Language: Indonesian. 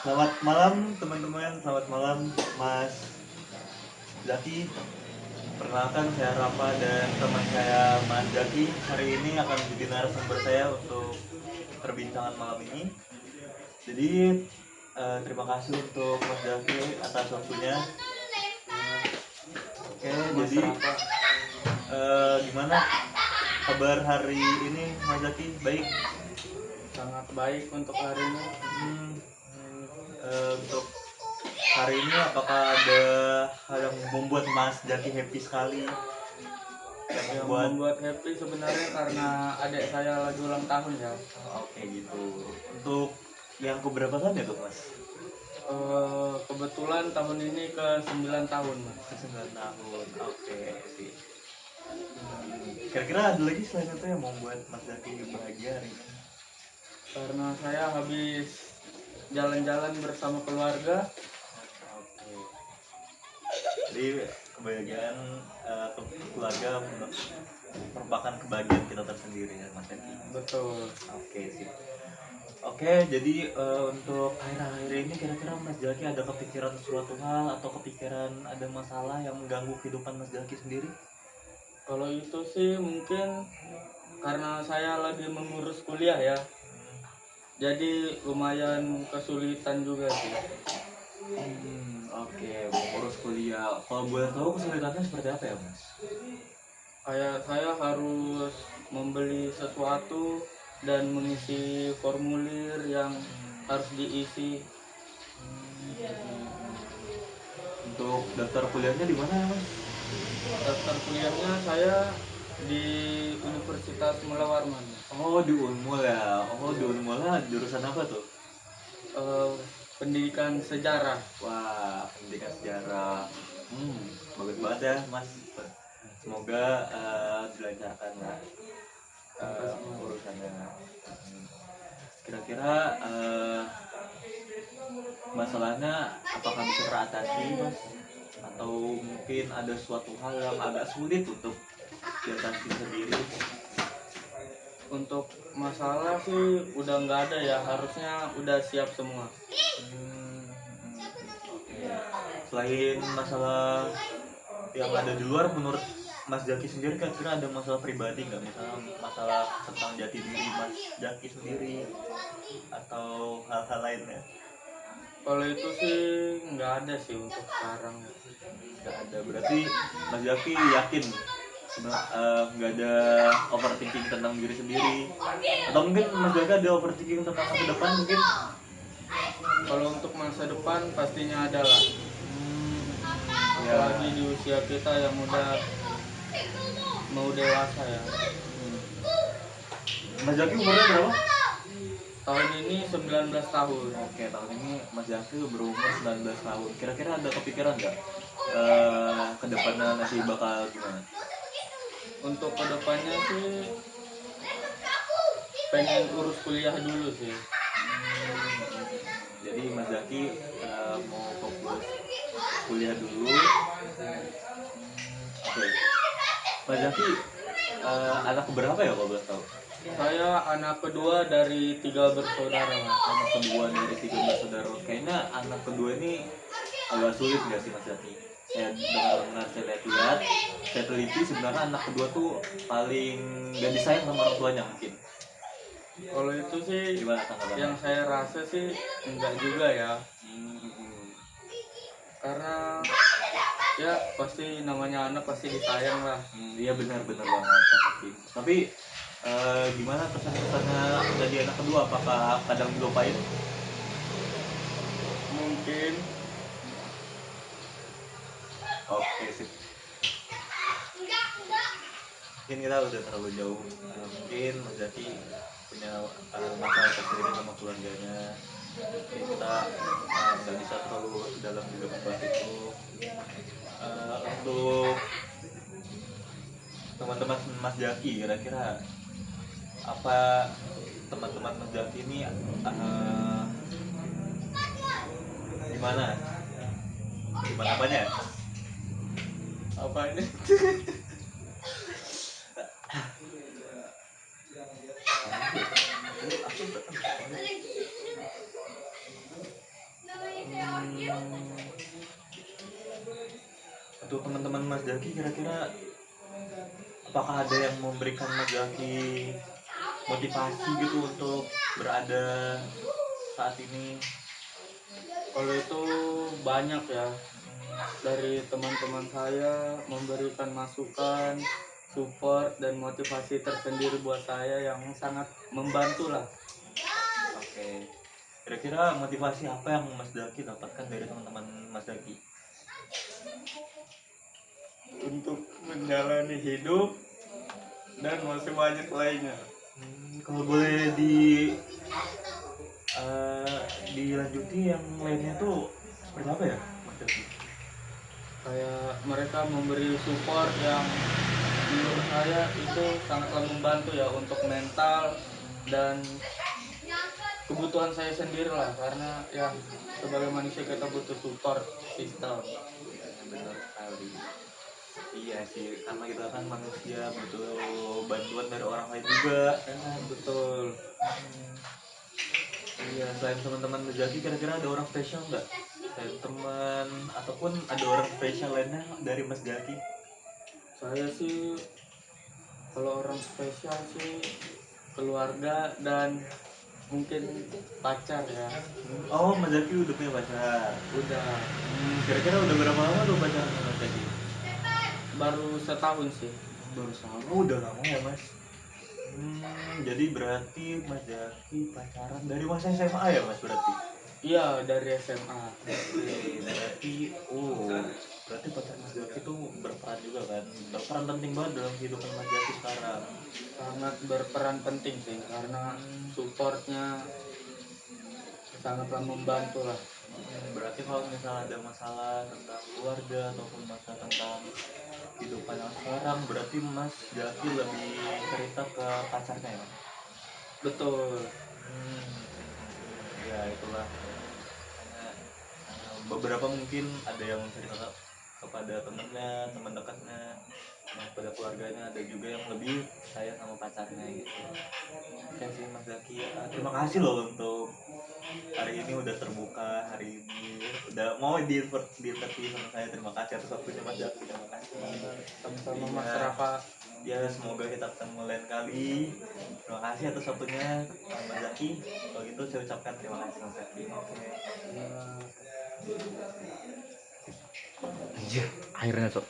Selamat malam teman-teman, selamat malam Mas Zaki. Perkenalkan saya Rafa dan teman saya Mas Zaki. Hari ini akan menjadi narasumber saya untuk perbincangan malam ini. Jadi terima kasih untuk Mas Zaki atas waktunya. Oke, Mas jadi Rafa, gimana kabar hari ini Mas Zaki? Baik. sangat baik untuk hari ini. Untuk hari ini apakah ada hal yang membuat Mas Zaki happy sekali? Yang membuat happy sebenarnya karena adik saya lagi ulang tahun ya. Oke gitu. Untuk yang keberapa tahun ya tuh Mas? Kebetulan tahun ini ke 9 tahun Mas. 9 tahun. Oke sih. Kira-kira ada lagi selain itu yang membuat Mas Zaki bahagia hari ini? Karena saya habis jalan-jalan bersama keluarga. Oke. Jadi kebahagiaan keluarga merupakan kebahagiaan kita tersendiri ya Mas Zaki. Betul. Oke sih. Oke, jadi untuk akhir-akhir ini kira-kira Mas Zaki ada kepikiran suatu hal atau kepikiran ada masalah yang mengganggu kehidupan Mas Zaki sendiri? Kalau itu sih mungkin karena saya lagi mengurus kuliah ya. Jadi lumayan kesulitan juga sih. Oke, mengurus kuliah. Kalau boleh tahu kesulitannya seperti apa ya Mas? Kayak saya harus membeli sesuatu dan mengisi formulir yang harus diisi. Untuk daftar kuliahnya di mana ya Mas? Daftar kuliahnya saya di Universitas Mula Warman. Oh di Unmul ya. Oh di Unmulnya jurusan apa tuh? Pendidikan sejarah. Wah, pendidikan sejarah. Bagus banget ya Mas. Semoga dilancarkan lah urusannya. Kira-kira masalahnya apakah bisa teratasi Mas? Atau mungkin ada suatu hal yang agak sulit untuk diatasi sendiri? Untuk masalah sih udah nggak ada ya, harusnya udah siap semua. Selain masalah yang ada di luar, menurut Mas Zaki sendiri kira-kira ada masalah pribadi nggak? Misalnya masalah tentang jati diri Mas Zaki sendiri atau hal-hal lainnya? Kalau itu sih nggak ada sih untuk sekarang. Nggak ada. Berarti Mas Zaki yakin nggak ada overthinking tentang diri sendiri? Atau mungkin Mas Zaki ada overthinking tentang masa depan mungkin? Kalau untuk masa depan pastinya ada lah. Apalagi di usia kita yang udah mau dewasa ya. Mas Zaki umurnya berapa? Tahun ini 19 tahun. Oke, tahun ini Mas Zaki berumur 19 tahun. Kira-kira ada kepikiran nggak ke depannya nanti bakal gimana? Untuk kedepannya sih pengen urus kuliah dulu sih. Jadi Mas Zaki mau fokus kuliah dulu. Oke. Mas Zaki anak keberapa ya kalau boleh tahu? Saya anak kedua dari 3 bersaudara. Anak kedua dari 3 bersaudara. Kayaknya anak kedua ini agak sulit nggak sih Mas Zaki? Saya dengar saya lihat-lihat, saya teliti sebenarnya anak kedua tuh paling gak disayang sama orang tuanya mungkin. Kalau itu sih Gimana tanggapannya? yang saya rasa sih enggak juga ya. Karena ya pasti namanya anak pasti disayang lah. Iya benar-benar banget tapi gimana kesan-kesannya jadi anak kedua? Apakah kadang dilupain? Mungkin. Oke sip. Mungkin kita udah terlalu jauh. Mungkin Mas Zaki punya masalah tersendiri sama keluarganya. Jadi kita nggak bisa terlalu dalam juga membahas itu. Untuk teman-teman Mas Zaki, kira-kira apa teman-teman Mas Zaki ini gimana apanya? Apa ini? untuk teman-teman Mas Zaki kira-kira apakah ada yang memberikan Mas Zaki motivasi gitu untuk berada saat ini? Kalau itu banyak ya, dari teman-teman saya memberikan masukan, support dan motivasi tersendiri buat saya yang sangat membantu lah. Oke. Kira-kira motivasi apa yang Mas Zaki dapatkan dari teman-teman Mas Zaki? Untuk menjalani hidup dan masih banyak lainnya. Kalau boleh dilanjuti yang lainnya tuh seperti apa ya, Mas Zaki? Kayak mereka memberi support yang menurut saya itu sangatlah membantu ya untuk mental dan kebutuhan saya sendiri lah, karena ya sebagai manusia kita butuh support system. Benar sekali. Iya sih, karena kita kan manusia butuh bantuan dari orang lain juga, kan? Betul. Iya, selain teman-teman Mas Zaki, kira-kira ada orang spesial nggak? Selain teman ataupun ada orang spesial lainnya dari Mas Zaki? Saya sih kalau orang spesial sih keluarga dan mungkin pacar ya. Oh, Mas Zaki udah punya pacar. Udah Kira-kira udah berapa lama tuh pacaran sama Mas Zaki? baru setahun sih. Baru sama. Oh, udah lama ya, Mas. Jadi berarti Mas Zaki pacaran dari masa SMA ya, Mas, berarti? Iya, dari SMA. Oke, berarti pacar Mas Zaki itu berperan juga kan? Berperan penting banget dalam kehidupan Mas Zaki sekarang. Sangat berperan penting sih karena supportnya sangatlah membantu lah. Berarti kalau misalnya ada masalah tentang keluarga ataupun masalah tentang kehidupan yang sekarang, berarti Mas Zaki lebih cerita ke pacarnya ya? Betul. Ya itulah. Karena beberapa mungkin ada yang cerita kepada temennya, teman dekatnya, kepada keluarganya, ada juga yang lebih sayang sama pacarnya gitu. Oke sih Mas Zaki, terima kasih loh untuk hari ini udah terbuka, hari ini udah mau di-interview sama saya. Terima kasih atas waktunya Mas Zaki, terima kasih. Sama-sama Iya. Mas Rafa. Ya semoga kita ketemu lain kali. Terima kasih atas waktunya Mas Zaki. Kalau gitu saya ucapkan terima kasih Mas Zaki. Oke. Ya. Anjir, akhirnya tuh.